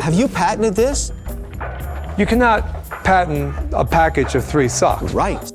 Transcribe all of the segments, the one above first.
Have you patented this? You cannot patent a package of 3 socks. Right.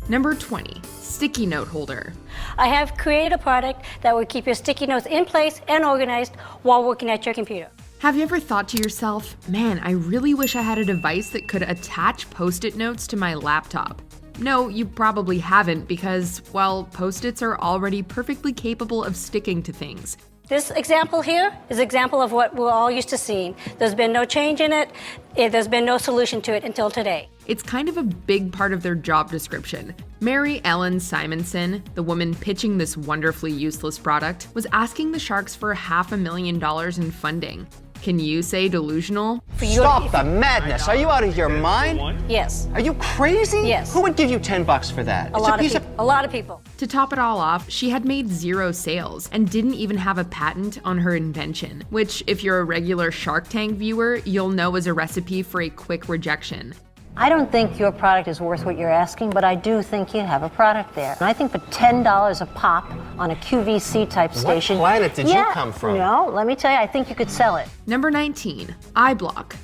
Number 20, sticky note holder. I have created a product that will keep your sticky notes in place and organized while working at your computer. Have you ever thought to yourself, man, I really wish I had a device that could attach Post-it notes to my laptop? No, you probably haven't because, well, Post-its are already perfectly capable of sticking to things. This example here is an example of what we're all used to seeing. There's been no change in it. There's been no solution to it until today. It's kind of a big part of their job description. Mary Ellen Simonson, the woman pitching this wonderfully useless product, was asking the Sharks for $500,000 in funding. Can you say delusional? Stop the madness. Are you out of your mind? Yes. Are you crazy? Yes. Who would give you $10 for that? A lot of people. To top it all off, she had made 0 sales and didn't even have a patent on her invention, which, if you're a regular Shark Tank viewer, you'll know is a recipe for a quick rejection. I don't think your product is worth what you're asking, but I do think you have a product there. And I think for $10 a pop on a QVC type station. What planet did you come from? No, let me tell you, I think you could sell it. Number 19, EyeBloc.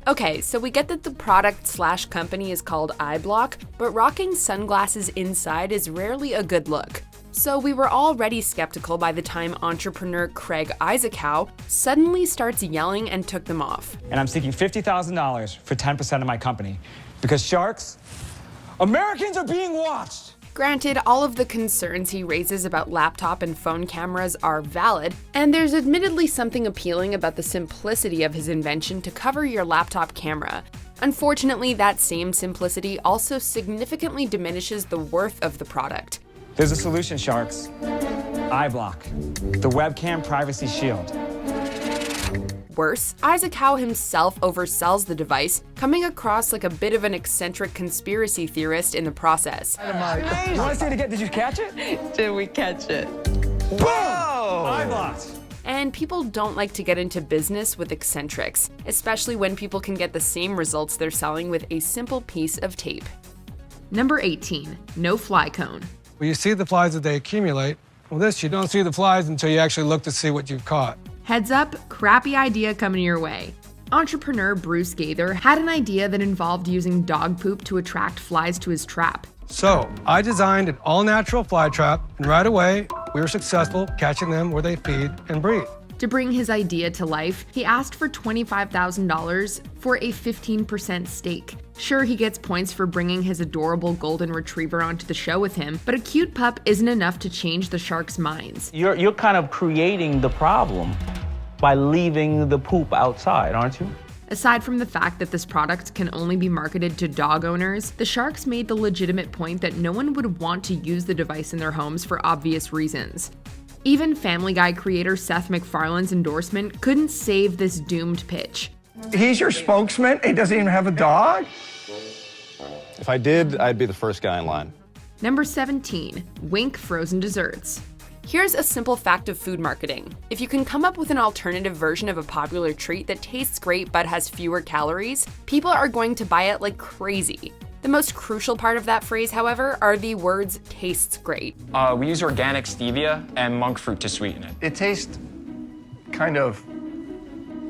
Okay, so we get that the product/company is called EyeBlock, but rocking sunglasses inside is rarely a good look. So we were already skeptical by the time entrepreneur Craig Isaacau suddenly starts yelling and took them off. And I'm seeking $50,000 for 10% of my company. Because sharks, Americans are being watched. Granted, all of the concerns he raises about laptop and phone cameras are valid, and there's admittedly something appealing about the simplicity of his invention to cover your laptop camera. Unfortunately, that same simplicity also significantly diminishes the worth of the product. There's a solution, sharks. EyeBlock, the webcam privacy shield. Worse, Isaacau himself oversells the device, coming across like a bit of an eccentric conspiracy theorist in the process. You want to see it again? Did you catch it? Did we catch it? Whoa! EyeBlocked. And people don't like to get into business with eccentrics, especially when people can get the same results they're selling with a simple piece of tape. Number 18, no fly cone. Well, you see the flies that they accumulate. Well, this, you don't see the flies until you actually look to see what you've caught. Heads up, crappy idea coming your way. Entrepreneur Bruce Gaither had an idea that involved using dog poop to attract flies to his trap. So I designed an all-natural fly trap, and right away, we were successful catching them where they feed and breed. To bring his idea to life, he asked for $25,000 for a 15% stake. Sure, he gets points for bringing his adorable golden retriever onto the show with him, but a cute pup isn't enough to change the sharks' minds. You're kind of creating the problem by leaving the poop outside, aren't you? Aside from the fact that this product can only be marketed to dog owners, the Sharks made the legitimate point that no one would want to use the device in their homes for obvious reasons. Even Family Guy creator Seth MacFarlane's endorsement couldn't save this doomed pitch. He's your spokesman? He doesn't even have a dog? If I did, I'd be the first guy in line. Number 17, Wink frozen desserts. Here's a simple fact of food marketing. If you can come up with an alternative version of a popular treat that tastes great but has fewer calories, people are going to buy it like crazy. The most crucial part of that phrase, however, are the words tastes great. We use organic stevia and monk fruit to sweeten it. It tastes kind of,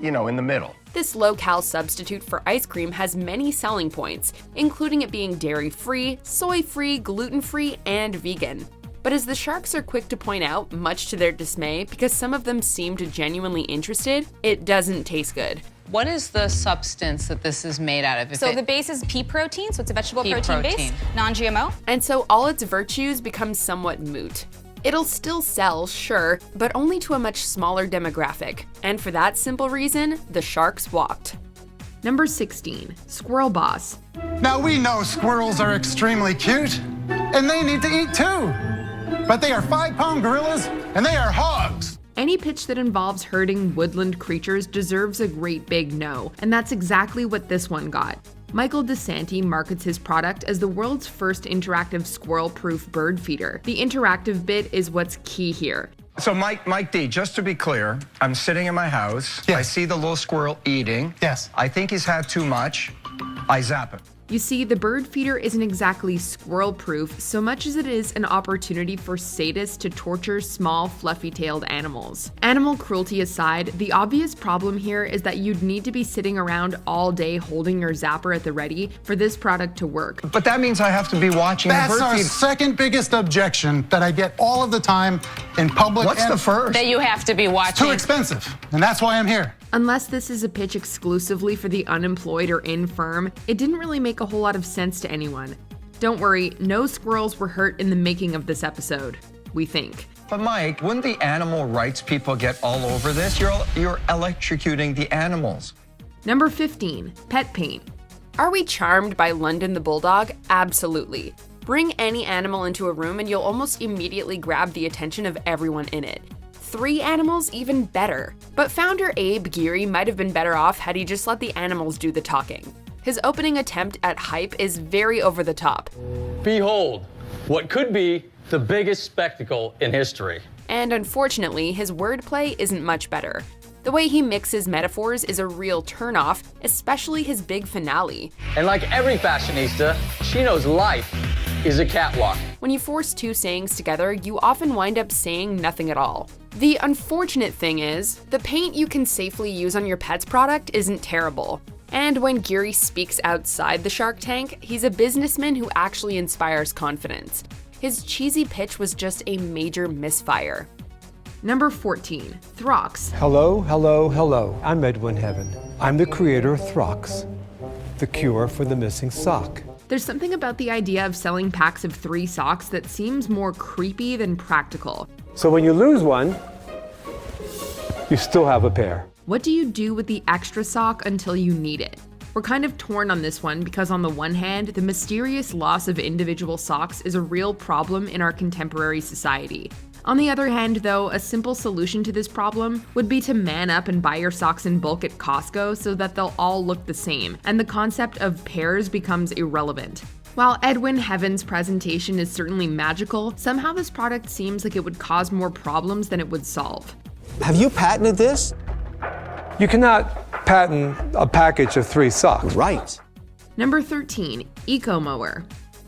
you know, in the middle. This low-cal substitute for ice cream has many selling points, including it being dairy-free, soy-free, gluten-free, and vegan. But as the Sharks are quick to point out, much to their dismay, because some of them seemed genuinely interested, it doesn't taste good. What is the substance that this is made out of? So the base is pea protein, so it's a vegetable protein base, non-GMO. And so all its virtues become somewhat moot. It'll still sell, sure, but only to a much smaller demographic. And for that simple reason, the Sharks walked. Number 16, Squirrel Boss. Now we know squirrels are extremely cute, and they need to eat too. But they are 5-pound gorillas, and they are hogs. Any pitch that involves herding woodland creatures deserves a great big no, and that's exactly what this one got. Michael DeSanti markets his product as the world's first interactive squirrel-proof bird feeder. The interactive bit is what's key here. So Mike D, just to be clear, I'm sitting in my house. Yes. I see the little squirrel eating. Yes. I think he's had too much. I zap him. You see, the bird feeder isn't exactly squirrel-proof so much as it is an opportunity for sadists to torture small, fluffy-tailed animals. Animal cruelty aside, the obvious problem here is that you'd need to be sitting around all day holding your zapper at the ready for this product to work. But that means I have to be watching the That's bird our feed. second biggest objection that I get all of the time in public. What's the first? That you have to be watching. Too expensive, and that's why I'm here. Unless this is a pitch exclusively for the unemployed or infirm, it didn't really make a whole lot of sense to anyone. Don't worry, no squirrels were hurt in the making of this episode, we think. But Mike, wouldn't the animal rights people get all over this? You're electrocuting the animals. Number 15, pet paint. Are we charmed by London the Bulldog? Absolutely. Bring any animal into a room and you'll almost immediately grab the attention of everyone in it. 3 animals, even better. But founder Abe Geary might have been better off had he just let the animals do the talking. His opening attempt at hype is very over the top. Behold, what could be the biggest spectacle in history. And unfortunately, his wordplay isn't much better. The way he mixes metaphors is a real turnoff, especially his big finale. And like every fashionista, she knows life is a catwalk. When you force 2 sayings together, you often wind up saying nothing at all. The unfortunate thing is, the paint you can safely use on your pet's product isn't terrible. And when Geary speaks outside the Shark Tank, he's a businessman who actually inspires confidence. His cheesy pitch was just a major misfire. Number 14, Throx. Hello, hello, hello. I'm Edwin Heaven. I'm the creator of Throx, the cure for the missing sock. There's something about the idea of selling packs of 3 socks that seems more creepy than practical. So when you lose one, you still have a pair. What do you do with the extra sock until you need it? We're kind of torn on this one because on the one hand, the mysterious loss of individual socks is a real problem in our contemporary society. On the other hand, though, a simple solution to this problem would be to man up and buy your socks in bulk at Costco so that they'll all look the same, and the concept of pairs becomes irrelevant. While Edwin Heaven's presentation is certainly magical, somehow this product seems like it would cause more problems than it would solve. Have you patented this? You cannot patent a package of 3 socks. Right. Number 13, Ecom Mower.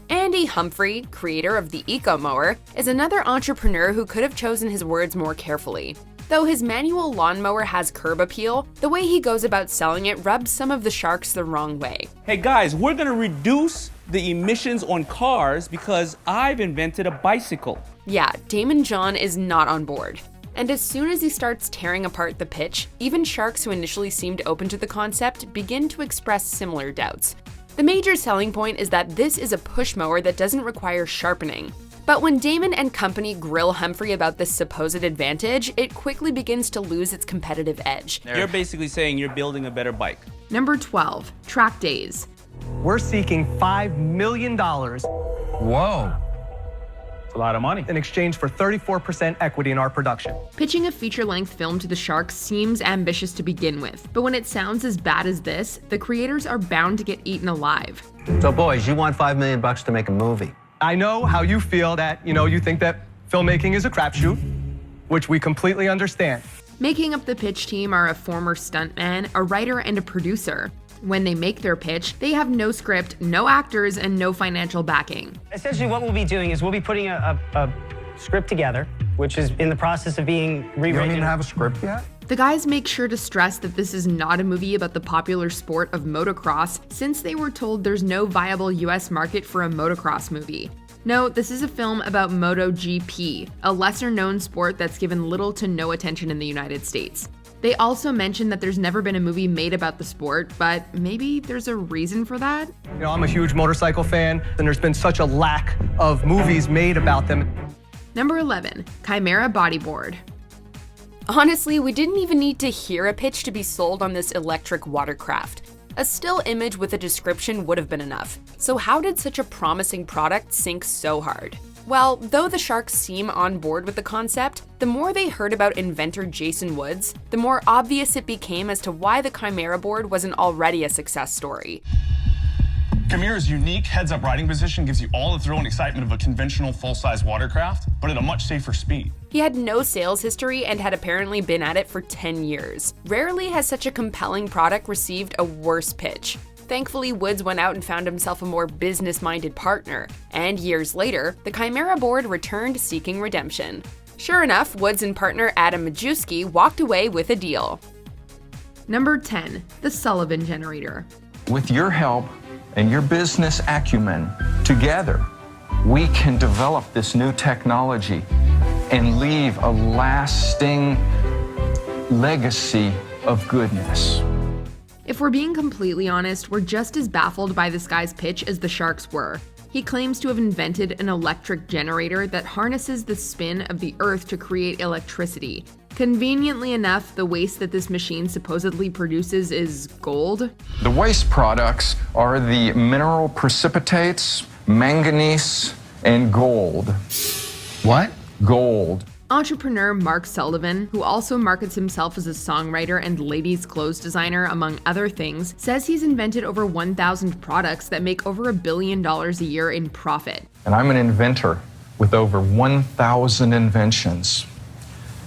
Andy Humphrey, creator of the Ecom Mower, is another entrepreneur who could have chosen his words more carefully. Though his manual lawnmower has curb appeal, the way he goes about selling it rubs some of the sharks the wrong way. Hey guys, we're gonna reduce the emissions on cars because I've invented a bicycle. Yeah, Damon John is not on board. And as soon as he starts tearing apart the pitch, even sharks who initially seemed open to the concept begin to express similar doubts. The major selling point is that this is a push mower that doesn't require sharpening. But when Damon and company grill Humphrey about this supposed advantage, it quickly begins to lose its competitive edge. You're basically saying you're building a better bike. Number 12, Track Days. We're seeking $5 million. Whoa. It's a lot of money. In exchange for 34% equity in our production. Pitching a feature-length film to the Sharks seems ambitious to begin with, but when it sounds as bad as this, the creators are bound to get eaten alive. So boys, you want $5 million to make a movie. I know how you feel that, you think that filmmaking is a crapshoot, which we completely understand. Making up the pitch team are a former stuntman, a writer, and a producer. When they make their pitch, they have no script, no actors, and no financial backing. Essentially what we'll be doing is we'll be putting a script together, which is in the process of being rewritten. You don't even have a script yet? The guys make sure to stress that this is not a movie about the popular sport of motocross, since they were told there's no viable US market for a motocross movie. No, this is a film about MotoGP, a lesser-known sport that's given little to no attention in the United States. They also mention that there's never been a movie made about the sport, but maybe there's a reason for that? I'm a huge motorcycle fan, and there's been such a lack of movies made about them. Number 11, Chimera Bodyboard. Honestly, we didn't even need to hear a pitch to be sold on this electric watercraft. A still image with a description would have been enough. So how did such a promising product sink so hard? Well, though the sharks seem on board with the concept, the more they heard about inventor Jason Woods, the more obvious it became as to why the Chimera board wasn't already a success story. Chimera's unique heads-up riding position gives you all the thrill and excitement of a conventional full-size watercraft, but at a much safer speed. He had no sales history and had apparently been at it for 10 years. Rarely has such a compelling product received a worse pitch. Thankfully, Woods went out and found himself a more business-minded partner, and years later, the Chimera board returned seeking redemption. Sure enough, Woods and partner Adam Majewski walked away with a deal. Number 10, the Sullivan Generator. With your help and your business acumen, together, we can develop this new technology and leave a lasting legacy of goodness. If we're being completely honest, we're just as baffled by this guy's pitch as the sharks were. He claims to have invented an electric generator that harnesses the spin of the earth to create electricity. Conveniently enough, the waste that this machine supposedly produces is gold. The waste products are the mineral precipitates, manganese, and gold. What? Gold. Entrepreneur Mark Sullivan, who also markets himself as a songwriter and ladies' clothes designer, among other things, says he's invented over 1,000 products that make over $1 billion a year in profit. And I'm an inventor with over 1,000 inventions.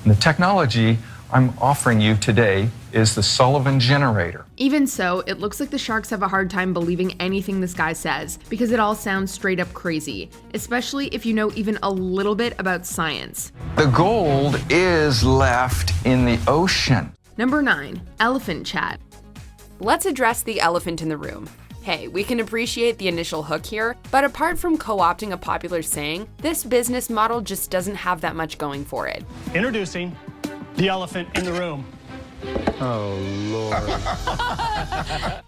And the technology I'm offering you today is the Sullivan Generator. Even so, it looks like the sharks have a hard time believing anything this guy says, because it all sounds straight up crazy, especially if you know even a little bit about science. The gold is left in the ocean. Number 9, elephant chat. Let's address the elephant in the room. Hey, we can appreciate the initial hook here, but apart from co-opting a popular saying, this business model just doesn't have that much going for it. Introducing the elephant in the room. Oh, Lord.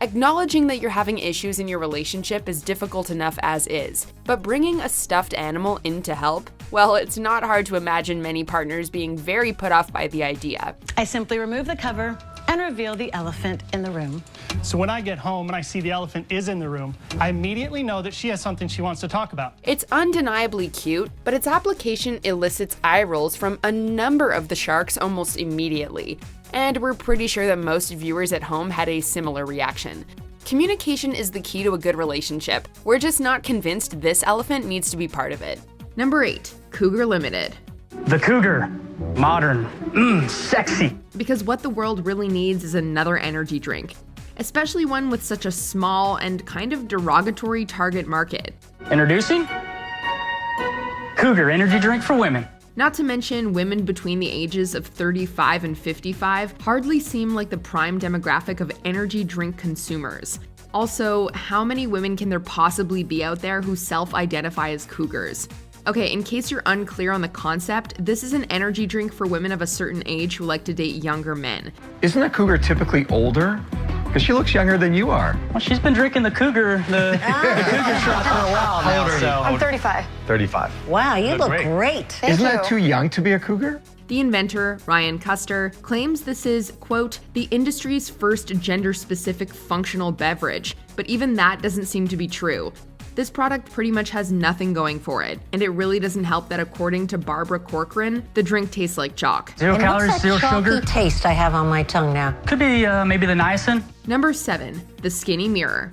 Acknowledging that you're having issues in your relationship is difficult enough as is, but bringing a stuffed animal in to help? Well, it's not hard to imagine many partners being very put off by the idea. I simply remove the cover and reveal the elephant in the room. So when I get home and I see the elephant is in the room, I immediately know that she has something she wants to talk about. It's undeniably cute, but its application elicits eye rolls from a number of the sharks almost immediately. And we're pretty sure that most viewers at home had a similar reaction. Communication is the key to a good relationship. We're just not convinced this elephant needs to be part of it. Number 8, Cougar Limited. The Cougar. Modern. Sexy. Because what the world really needs is another energy drink, especially one with such a small and kind of derogatory target market. Introducing Cougar energy drink for women. Not to mention, women between the ages of 35 and 55 hardly seem like the prime demographic of energy drink consumers. Also, how many women can there possibly be out there who self-identify as cougars? Okay, in case you're unclear on the concept, this is an energy drink for women of a certain age who like to date younger men. Isn't a cougar typically older? Because she looks younger than you are. Well, she's been drinking the Cougar, the Cougar shot for a while now. So. I'm 35. 35. Wow, you look great. Isn't that too young to be a cougar? The inventor, Ryan Custer, claims this is, quote, the industry's first gender-specific functional beverage, but even that doesn't seem to be true. This product pretty much has nothing going for it, and it really doesn't help that according to Barbara Corcoran, the drink tastes like chalk. 0 calories, 0 sugar. Taste I have on my tongue now. Could be maybe the niacin. Number 7, the Skinny Mirror.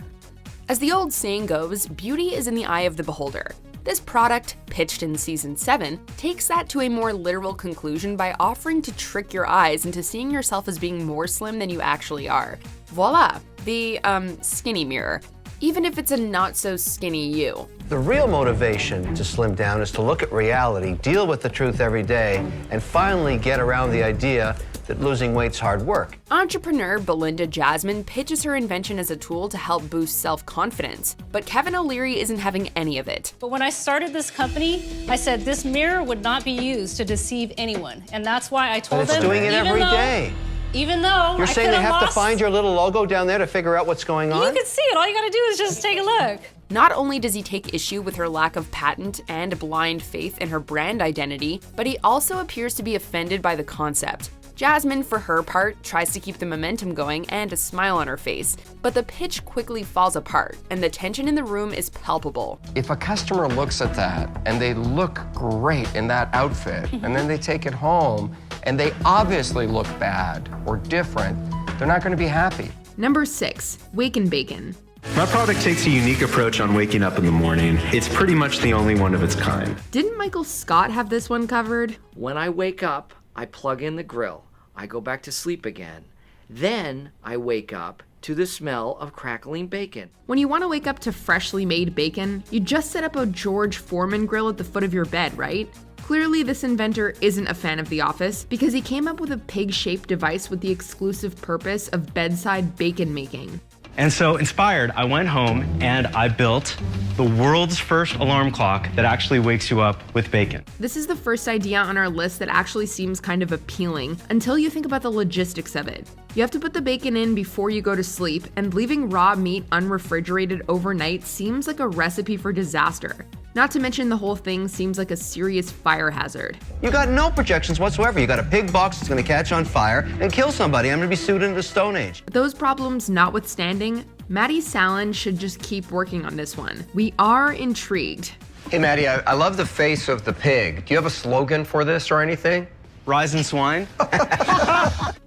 As the old saying goes, beauty is in the eye of the beholder. This product, pitched in season 7, takes that to a more literal conclusion by offering to trick your eyes into seeing yourself as being more slim than you actually are. Voila, the, skinny mirror. Even if it's a not-so-skinny you. The real motivation to slim down is to look at reality, deal with the truth every day, and finally get around the idea that losing weight's hard work. Entrepreneur Belinda Jasmine pitches her invention as a tool to help boost self-confidence, but Kevin O'Leary isn't having any of it. But when I started this company, I said this mirror would not be used to deceive anyone, and that's why I told them. But it's doing it every day. Even though You're saying they have to find your little logo down there to figure out what's going on? You can see it. All you gotta do is just take a look. Not only does he take issue with her lack of patent and blind faith in her brand identity, but he also appears to be offended by the concept. Jasmine, for her part, tries to keep the momentum going and a smile on her face, but the pitch quickly falls apart, and the tension in the room is palpable. If a customer looks at that and they look great in that outfit, and then they take it home and they obviously look bad or different, they're not going to be happy. Number 6, Waken Bacon. My product takes a unique approach on waking up in the morning. It's pretty much the only one of its kind. Didn't Michael Scott have this one covered? When I wake up, I plug in the grill. I go back to sleep again. Then I wake up to the smell of crackling bacon. When you want to wake up to freshly made bacon, you just set up a George Foreman grill at the foot of your bed, right? Clearly, this inventor isn't a fan of The Office because he came up with a pig-shaped device with the exclusive purpose of bedside bacon making. And so, inspired, I went home and I built the world's first alarm clock that actually wakes you up with bacon. This is the first idea on our list that actually seems kind of appealing until you think about the logistics of it. You have to put the bacon in before you go to sleep, and leaving raw meat unrefrigerated overnight seems like a recipe for disaster. Not to mention the whole thing seems like a serious fire hazard. You got no projections whatsoever. You got a pig box that's going to catch on fire and kill somebody. I'm going to be sued into the Stone Age. Those problems notwithstanding, Maddie Salen should just keep working on this one. We are intrigued. Hey, Maddie, I love the face of the pig. Do you have a slogan for this or anything? Rise and swine.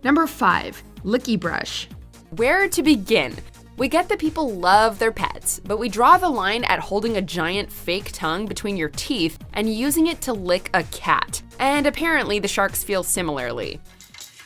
Number 5, Licky Brush. Where to begin? We get that people love their pets, but we draw the line at holding a giant fake tongue between your teeth and using it to lick a cat. And apparently the sharks feel similarly.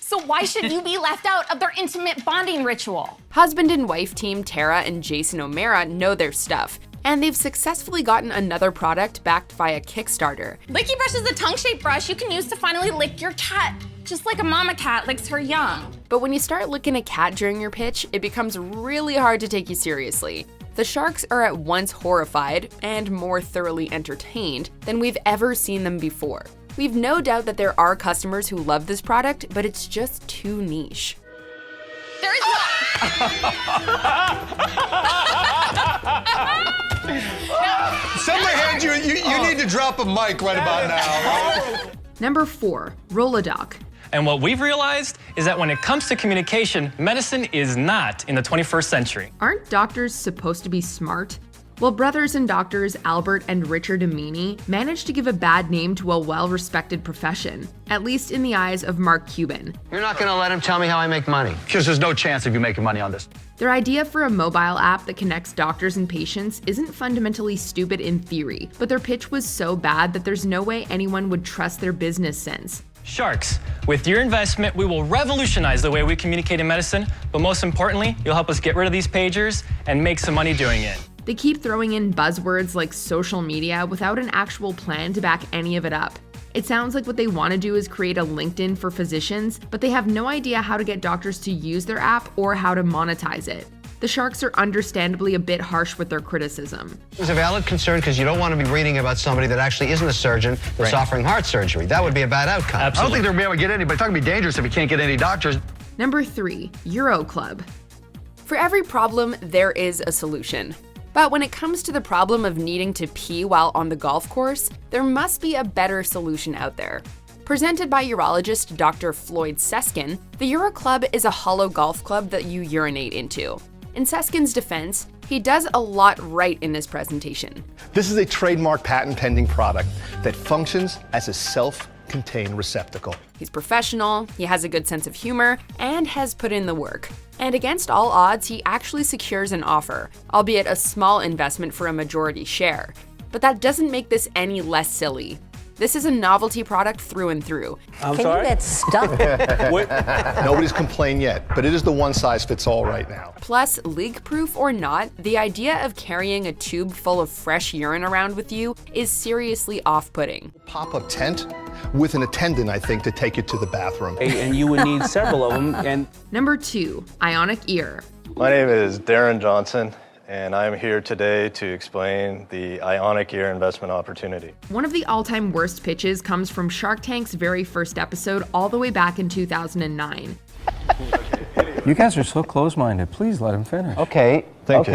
So why should you be left out of their intimate bonding ritual? Husband and wife team Tara and Jason O'Mara know their stuff, and they've successfully gotten another product backed via Kickstarter. Licky Brush is a tongue-shaped brush you can use to finally lick your cat, just like a mama cat licks her young. But when you start licking a cat during your pitch, it becomes really hard to take you seriously. The sharks are at once horrified and more thoroughly entertained than we've ever seen them before. We've no doubt that there are customers who love this product, but it's just too niche. There is Somebody hand you need to drop a mic right about now. Number 4, Rolodoc. And what we've realized is that when it comes to communication, medicine is not in the 21st century. Aren't doctors supposed to be smart? Well, brothers and doctors Albert and Richard Amini managed to give a bad name to a well-respected profession, at least in the eyes of Mark Cuban. You're not going to let him tell me how I make money. Because there's no chance of you making money on this. Their idea for a mobile app that connects doctors and patients isn't fundamentally stupid in theory, but their pitch was so bad that there's no way anyone would trust their business sense. Sharks, with your investment, we will revolutionize the way we communicate in medicine, but most importantly, you'll help us get rid of these pagers and make some money doing it. They keep throwing in buzzwords like social media without an actual plan to back any of it up. It sounds like what they want to do is create a LinkedIn for physicians, but they have no idea how to get doctors to use their app or how to monetize it. The sharks are understandably a bit harsh with their criticism. It's a valid concern because you don't want to be reading about somebody that actually isn't a surgeon that's offering heart surgery. That would be a bad outcome. I don't think they'll be able to get anybody. It's not going to be dangerous if you can't get any doctors. Number 3, UroClub. For every problem, there is a solution. But when it comes to the problem of needing to pee while on the golf course, there must be a better solution out there. Presented by urologist Dr. Floyd Seskin, the UroClub is a hollow golf club that you urinate into. In Seskin's defense, he does a lot right in his presentation. This is a trademark patent-pending product that functions as a self-contained receptacle. He's professional, he has a good sense of humor, and has put in the work. And against all odds, he actually secures an offer, albeit a small investment for a majority share. But that doesn't make this any less silly. This is a novelty product through and through. Can you get stuck? Nobody's complained yet, but it is the one-size-fits-all right now. Plus, leak-proof or not, the idea of carrying a tube full of fresh urine around with you is seriously off-putting. Pop-up tent with an attendant, I think, to take you to the bathroom. And you would need several of them. And Number 2, Ionic Ear. My name is Darren Johnson, and I'm here today to explain the Ionic Ear investment opportunity. One of the all-time worst pitches comes from Shark Tank's very first episode all the way back in 2009. you guys are so close-minded. Please let him finish. Okay. Thank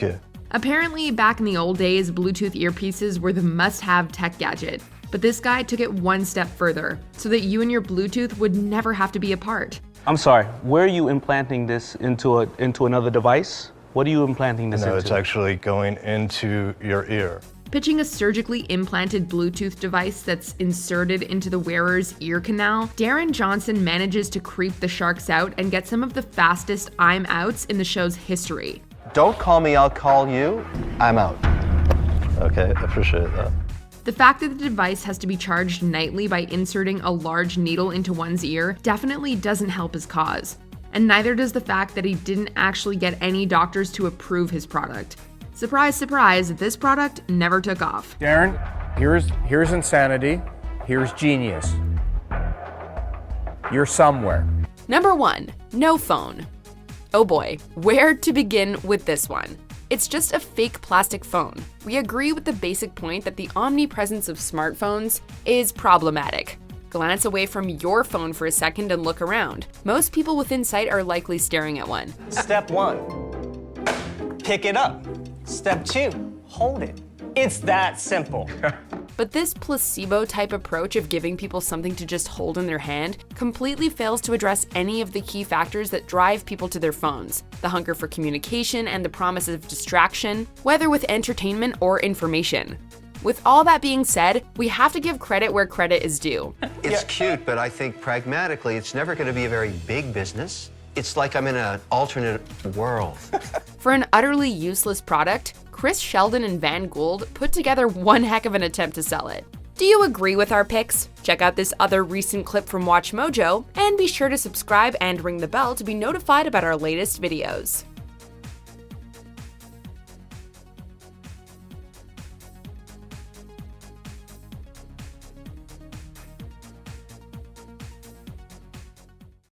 you. Apparently, back in the old days, Bluetooth earpieces were the must-have tech gadget. But this guy took it one step further, so that you and your Bluetooth would never have to be apart. I'm sorry, where are you implanting this into another device? What are you implanting this into? No, it's actually going into your ear. Pitching a surgically implanted Bluetooth device that's inserted into the wearer's ear canal, Darren Johnson manages to creep the sharks out and get some of the fastest I'm outs in the show's history. Don't call me, I'll call you. I'm out. Okay, I appreciate that. The fact that the device has to be charged nightly by inserting a large needle into one's ear definitely doesn't help his cause. And neither does the fact that he didn't actually get any doctors to approve his product. Surprise, surprise, this product never took off. Darren, here's insanity. Here's genius. You're somewhere. Number 1, no phone. Oh boy, where to begin with this one? It's just a fake plastic phone. We agree with the basic point that the omnipresence of smartphones is problematic. Glance away from your phone for a second and look around. Most people within sight are likely staring at one. Step 1, pick it up. Step 2, hold it. It's that simple. But this placebo-type approach of giving people something to just hold in their hand completely fails to address any of the key factors that drive people to their phones: the hunger for communication and the promise of distraction, whether with entertainment or information. With all that being said, we have to give credit where credit is due. It's cute, but I think pragmatically, it's never going to be a very big business. It's like I'm in an alternate world. For an utterly useless product, Chris Sheldon and Van Gould put together one heck of an attempt to sell it. Do you agree with our picks? Check out this other recent clip from WatchMojo, and be sure to subscribe and ring the bell to be notified about our latest videos.